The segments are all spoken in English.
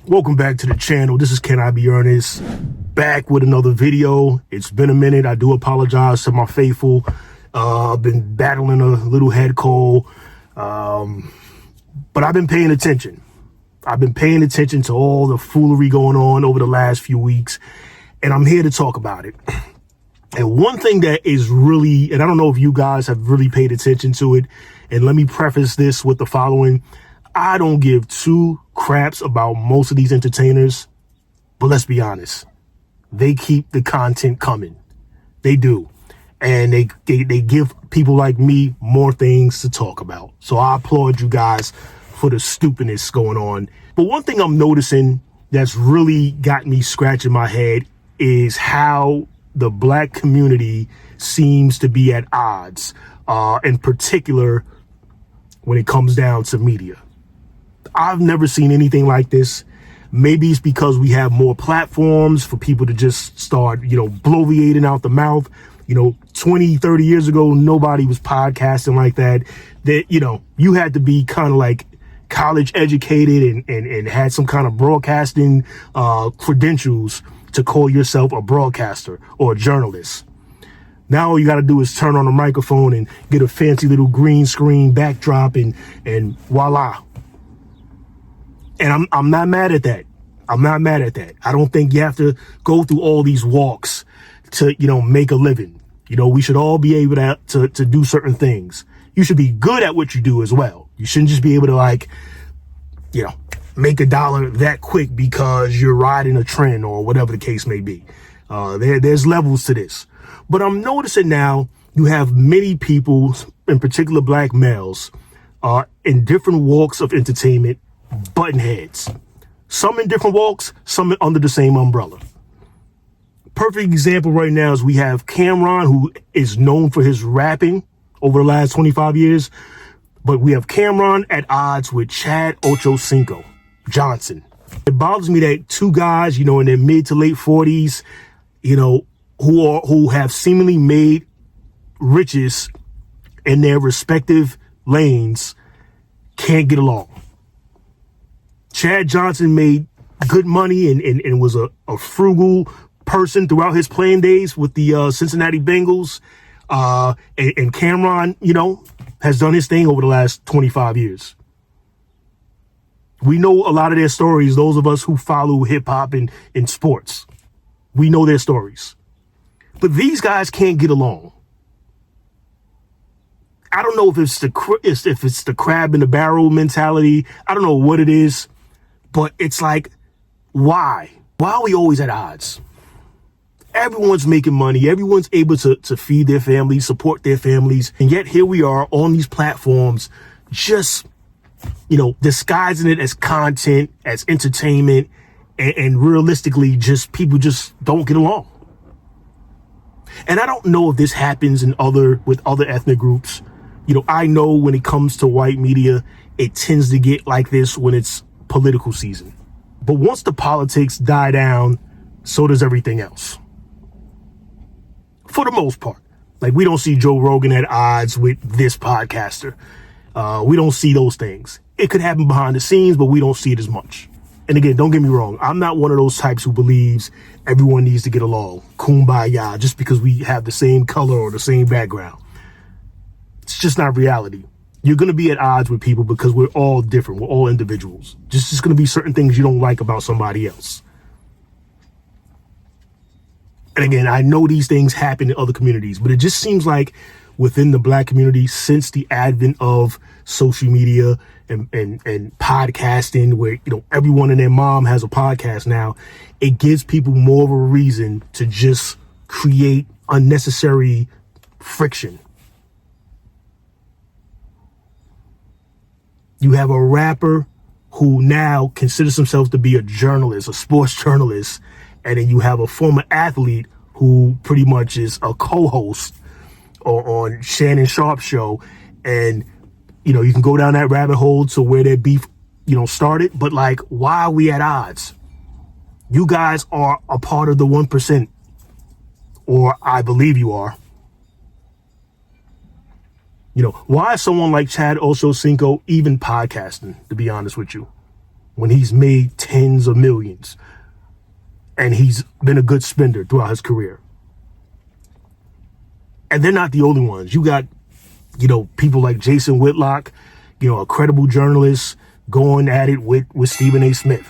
Welcome back to the channel. This is Can I Be Ernest, back with another video. It's been a minute. I do apologize to my faithful. I've been battling a little head cold, but I've been paying attention. I've been paying attention to all the foolery going on over the last few weeks, and I'm here to talk about it. And one thing that is really, and I don't know if you guys have really paid attention to it, and let me preface this with the following. I don't give two craps about most of these entertainers, but let's be honest. They keep the content coming. They do. And they give people like me more things to talk about. So I applaud you guys for the stupidness going on. But one thing I'm noticing that's really got me scratching my head is how the black community seems to be at odds, in particular when it comes down to media. I've never seen anything like this. Maybe it's because we have more platforms for people to just start, bloviating out the mouth. 20, 30 years ago, nobody was podcasting like that. You had to be kind of like college educated and had some kind of broadcasting credentials to call yourself a broadcaster or a journalist. Now all you got to do is turn on a microphone and get a fancy little green screen backdrop and voila. And I'm not mad at that. I'm not mad at that. I don't think you have to go through all these walks to, make a living. We should all be able to do certain things. You should be good at what you do as well. You shouldn't just be able to make $1 that quick because you're riding a trend or whatever the case may be. There's levels to this. But I'm noticing now you have many people, in particular black males, in different walks of entertainment, button heads. Some in different walks, some under the same umbrella. Perfect example right now is we have Cameron, who is known for his rapping over the last 25 years. But we have Cameron at odds with Chad Ochocinco Johnson. It bothers me that two guys, in their mid to late 40s, who have seemingly made riches in their respective lanes, can't get along. Chad Johnson made good money and was a frugal person throughout his playing days with the Cincinnati Bengals. And Cameron, has done his thing over the last 25 years. We know a lot of their stories, those of us who follow hip hop and in sports. We know their stories. But these guys can't get along. I don't know if it's the crab in the barrel mentality. I don't know what it is. But it's like, why? Why are we always at odds? Everyone's making money. Everyone's able to feed their families, support their families. And yet here we are on these platforms, just, disguising it as content, as entertainment, and realistically, people just don't get along. And I don't know if this happens with other ethnic groups. I know when it comes to white media, it tends to get like this when it's political season. But once the politics die down, so does everything else. For the most part. Like, we don't see Joe Rogan at odds with this podcaster. We don't see those things. It could happen behind the scenes, but we don't see it as much. And again, don't get me wrong. I'm not one of those types who believes everyone needs to get along. Kumbaya, just because we have the same color or the same background. It's just not reality. You're going to be at odds with people because we're all different. We're all individuals. Just going to be certain things you don't like about somebody else. And again, I know these things happen in other communities, but it just seems like within the black community, since the advent of social media and podcasting, where, everyone and their mom has a podcast now, it gives people more of a reason to just create unnecessary friction. You have a rapper who now considers himself to be a journalist, a sports journalist. And then you have a former athlete who pretty much is a co-host on Shannon Sharp's show. And, you can go down that rabbit hole to where their beef, started. But why are we at odds? You guys are a part of the 1%, or I believe you are. Why is someone like Chad Ochocinco even podcasting, to be honest with you? when he's made tens of millions and he's been a good spender throughout his career. And they're not the only ones. You got, people like Jason Whitlock, a credible journalist going at it with Stephen A. Smith.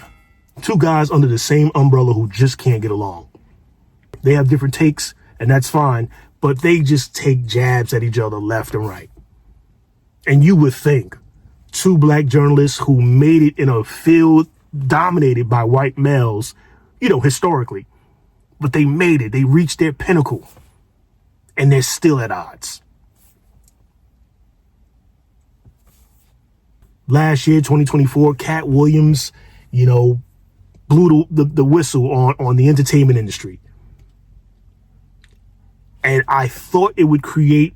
Two guys under the same umbrella who just can't get along. They have different takes, and that's fine, but they just take jabs at each other left and right. And you would think two black journalists who made it in a field dominated by white males, historically, but they made it. They reached their pinnacle, and they're still at odds. Last year, 2024, Cat Williams, blew the whistle on the entertainment industry. And I thought it would create,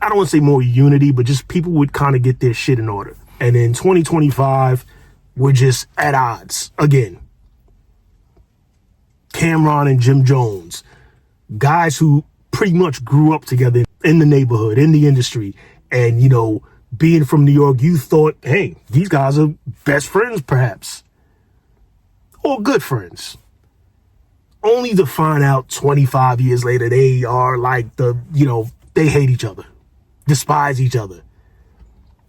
I don't want to say more unity, but just people would kind of get their shit in order. And in 2025, we're just at odds again. Cameron and Jim Jones, guys who pretty much grew up together in the neighborhood, in the industry. And, being from New York, you thought, hey, these guys are best friends, perhaps. Or good friends. Only to find out 25 years later, they are like they hate each other, despise each other.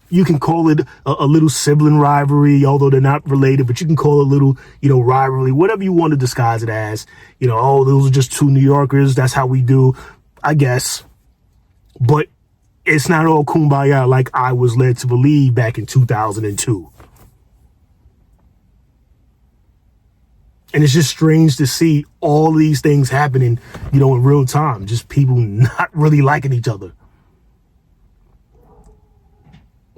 You can call it a little sibling rivalry, although they're not related, but you can call it a little, rivalry, whatever you want to disguise it as. Those are just two New Yorkers. That's how we do, I guess. But it's not all kumbaya like I was led to believe back in 2002. And it's just strange to see all these things happening, in real time. Just people not really liking each other.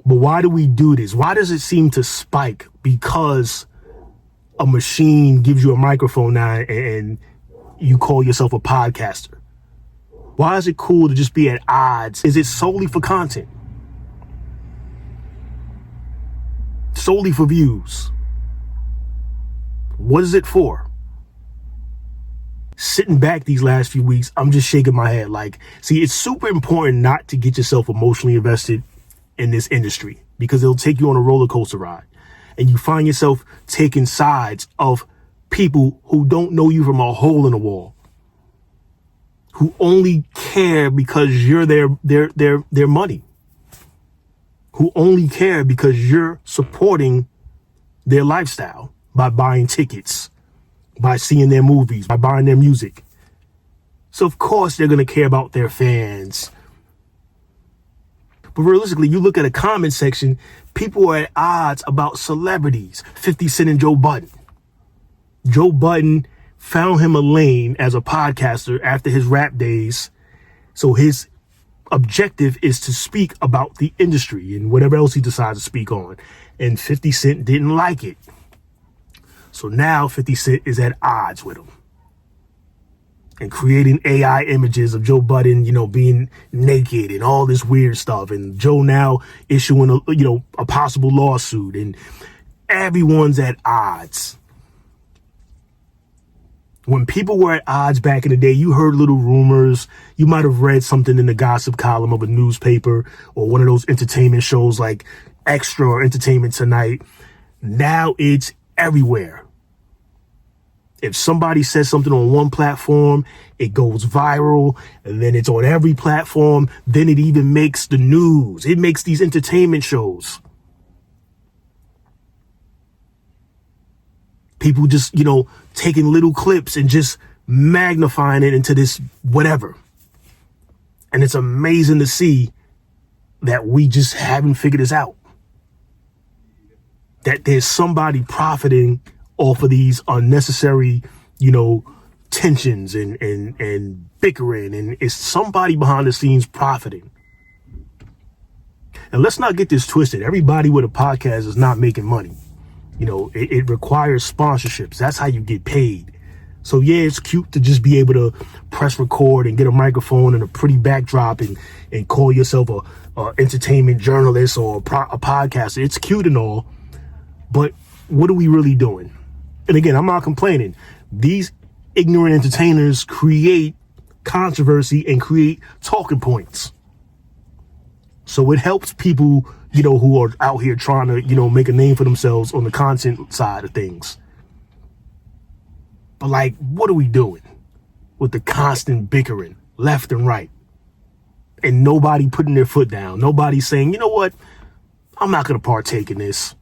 But why do we do this? Why does it seem to spike? Because a machine gives you a microphone now and you call yourself a podcaster. Why is it cool to just be at odds? Is it solely for content? Solely for views? What is it for? Sitting back these last few weeks, I'm just shaking my head. See, it's super important not to get yourself emotionally invested in this industry because it'll take you on a roller coaster ride. And you find yourself taking sides of people who don't know you from a hole in the wall, who only care because you're their money, who only care because you're supporting their lifestyle by buying tickets, by seeing their movies, by buying their music. So of course they're going to care about their fans. But realistically, you look at a comment section, people are at odds about celebrities. 50 Cent and Joe Budden. Joe Budden found him a lane as a podcaster after his rap days. So his objective is to speak about the industry and whatever else he decides to speak on. And 50 Cent didn't like it. So now 50 Cent is at odds with him and creating AI images of Joe Budden, being naked and all this weird stuff. And Joe now issuing a possible lawsuit, and everyone's at odds. When people were at odds back in the day, you heard little rumors. You might have read something in the gossip column of a newspaper or one of those entertainment shows like Extra or Entertainment Tonight. Now it's everywhere. If somebody says something on one platform, it goes viral, and then it's on every platform. Then it even makes the news. It makes these entertainment shows. People just, taking little clips and just magnifying it into this whatever. And it's amazing to see that we just haven't figured this out. That there's somebody profiting off of these unnecessary, tensions and bickering, and it's somebody behind the scenes profiting. And let's not get this twisted. Everybody with a podcast is not making money. It requires sponsorships. That's how you get paid. So yeah, it's cute to just be able to press record and get a microphone and a pretty backdrop and call yourself a entertainment journalist or a podcaster. It's cute and all, but what are we really doing? And again, I'm not complaining. These ignorant entertainers create controversy and create talking points. So it helps people who are out here trying to, make a name for themselves on the content side of things. But like, what are we doing with the constant bickering left and right? And nobody putting their foot down. Nobody saying, you know what? I'm not going to partake in this.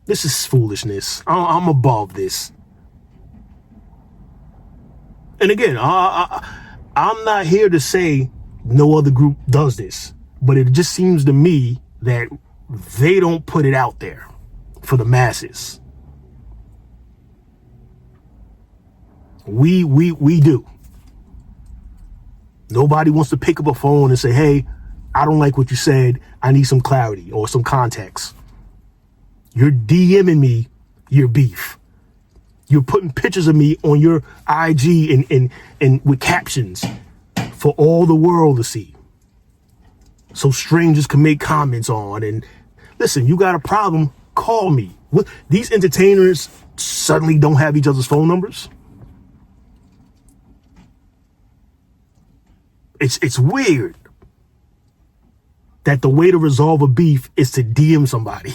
This is foolishness. I'm above this. And again, I'm not here to say no other group does this, but it just seems to me that they don't put it out there for the masses. We do. Nobody wants to pick up a phone and say, hey, I don't like what you said. I need some clarity or some context. You're DMing me your beef. You're putting pictures of me on your IG and with captions for all the world to see, so strangers can make comments on. And listen, you got a problem, call me. What, these entertainers suddenly don't have each other's phone numbers? It's weird that the way to resolve a beef is to DM somebody.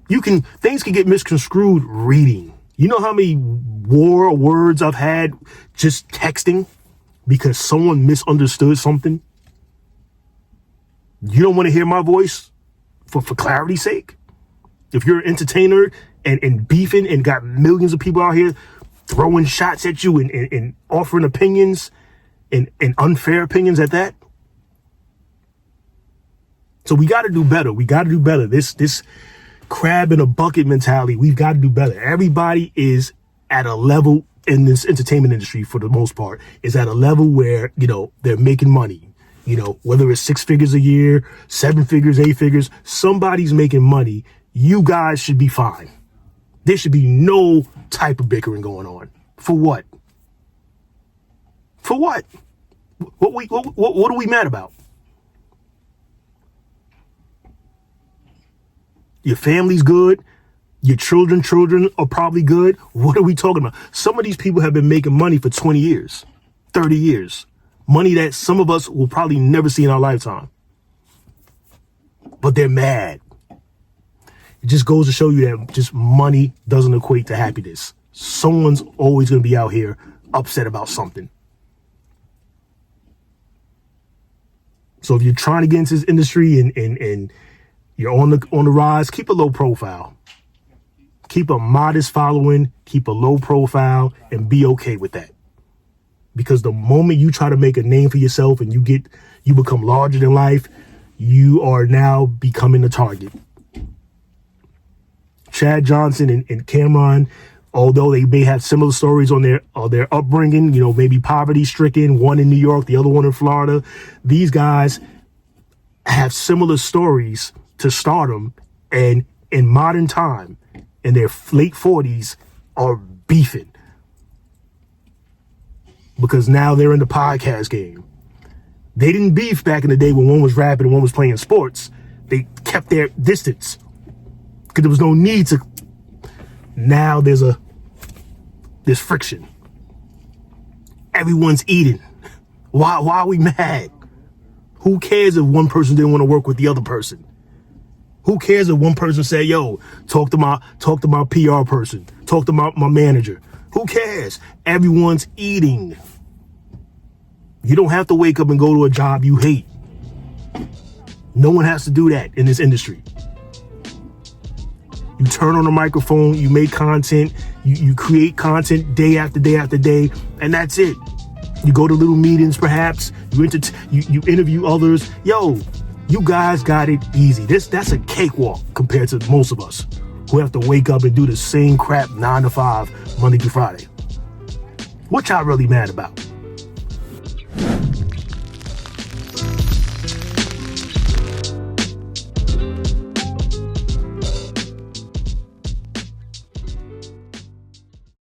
Things can get misconstrued reading. You know how many war words I've had just texting because someone misunderstood something? You don't want to hear my voice for clarity's sake? If you're an entertainer and beefing and got millions of people out here throwing shots at you and offering opinions and unfair opinions at that. So we got to do better. We got to do better. This crab in a bucket mentality, we've got to do better. Everybody is at a level in this entertainment industry, for the most part, is at a level where, they're making money. Whether it's 6 figures a year, 7 figures, 8 figures, somebody's making money. You guys should be fine. There should be no type of bickering going on. For what? For what? What are we mad about? Your family's good. Your children are probably good. What are we talking about? Some of these people have been making money for 20 years, 30 years. Money that some of us will probably never see in our lifetime. But they're mad. It just goes to show you that just money doesn't equate to happiness. Someone's always going to be out here upset about something. So if you're trying to get into this industry and you're on the rise, keep a low profile. Keep a modest following, keep a low profile, and be okay with that. Because the moment you try to make a name for yourself and you become larger than life, you are now becoming a target. Chad Johnson and Cameron, although they may have similar stories on their upbringing, maybe poverty stricken, one in New York, the other one in Florida, these guys have similar stories to stardom, and in modern time, in their late 40s, are beefing because now they're in the podcast game. They didn't beef back in the day when one was rapping and one was playing sports. They kept their distance because there was no need to. Now there's friction. Everyone's eating. Why are we mad? Who cares if one person didn't want to work with the other person? Who cares if one person said, yo, talk to my PR person, talk to my manager? Who cares? Everyone's eating. You don't have to wake up and go to a job you hate. No one has to do that in this industry. You turn on a microphone, you make content, you create content day after day after day, and that's it. You go to little meetings, perhaps, you interview others. Yo, you guys got it easy. That's a cakewalk compared to most of us who have to wake up and do the same crap 9 to 5, Monday through Friday. What y'all really mad about?